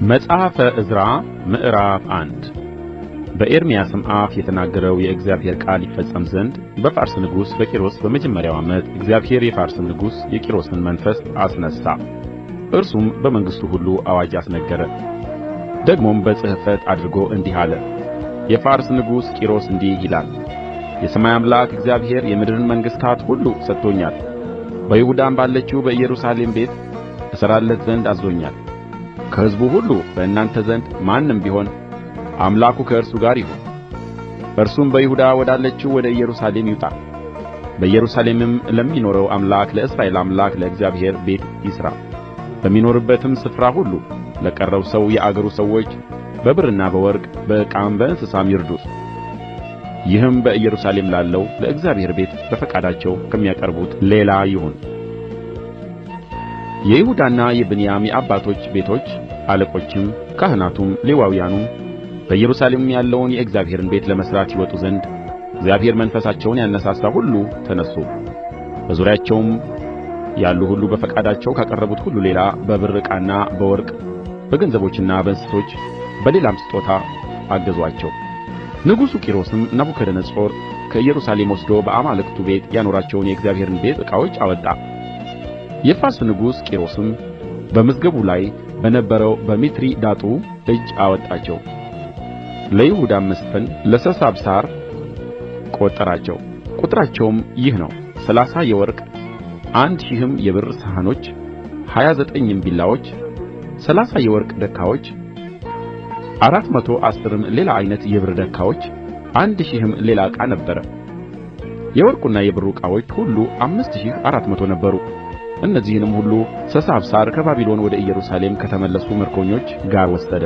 መጽሐፈ ዕዝራ ምዕራፍ 1 በኤርምያስም አፍ የተናገረው የእግዚአብሔር ቃል ይፈጸም ዘንድ በፋርስ ንጉሥ በቂሮስ በመጀመሪያው ዓመት እግዚአብሔር የፋርስን ንጉሥ የቂሮስን መንፈስ አስነሣ። እርሱም በመንግሥቱ ሁሉ አዋጅ አስነገረ። ደግሞም በጽሕፈት አድርጎ እንዲህ አለ። የፋርስ ንጉሥ ቂሮስ እንዲህ ይላል፣ የሰማይ አምላክ እግዚአብሔር የምድርን መንግሥታት ሁሉ ሰጥቶኛል። በይሁዳም ባለችው በኢየሩሳሌም ቤት እሠራለት ዘንድ አዝዞኛል። ከሕዝቡ ሁሉ በእናንተ ዘንድ ማንም ቢሆን አምላኩ ከእርሱ ጋር ይሁን። እርሱም በይሁዳ ወዳለችው ወደ ኢየሩሳሌም ይውጣ። በኢየሩሳሌምም ለሚኖረው አምላክ ለእስራኤል አምላክ ለእግዚአብሔር ቤት ይሥራ። በሚኖርበትም ስፍራ ሁሉ ለቀረው ሰው የአገሩ ሰዎች በብርና በወርቅ በዕቃም በእንስሳም ይርዱት። ይህም በኢየሩሳሌም ላለው ለእግዚአብሔር ቤት በፈቃዳቸው ከሚያቀርቡት ሌላ ይሁን። የይሁዳና የብንያም የአባቶች ቤቶች አለቆችም ካህናቱም ሌዋውያኑም በኢየሩሳሌም ያለውን የእግዚአብሔርን ቤት ለመሥራት ይወጡ ዘንድ እግዚአብሔር መንፈሳቸውን ያነሣሣ ሁሉ ተነሡ። በዙሪያቸውም ያሉ ሁሉ በፈቃዳቸው ካቀረቡት ሁሉ ሌላ በብር ዕቃና በወርቅ በገንዘቦችና በእንስሶች በሌላም ስጦታ አገዙአቸው። ንጉሡ ቂሮስም ናቡከደነፆር ከኢየሩሳሌም ወስዶ በአማልክቱ ቤት ያኖራቸውን የእግዚአብሔርን ቤት ዕቃዎች አወጣ። የፋርስ ንጉሥ ቂሮስም በመዝገቡ ላይ በነበረው በሚትሪዳጡ እጅ አወጣቸው። ለይሁዳም መስፍን ለሰሳብሳር ቈጠራቸው። ቍጥራቸውም ይህ ነው፣ 30 የወርቅ 1000 የብር ሰሐኖች 29 ቢላዎች 30 የወርቅ ደካዎች 410 ሌላ ዓይነት የብር ደካዎች 1000 ሌላ ዕቃ ነበረ። የወርቁና የብሩ ዕቃዎች ሁሉ 5400 ነበሩ። እነዚህንም ሁሉ ሰሳብሳር ከባቢሎን ወደ ኢየሩሳሌም ከተመለሱ ምርኮኞች ጋር ወሰደ።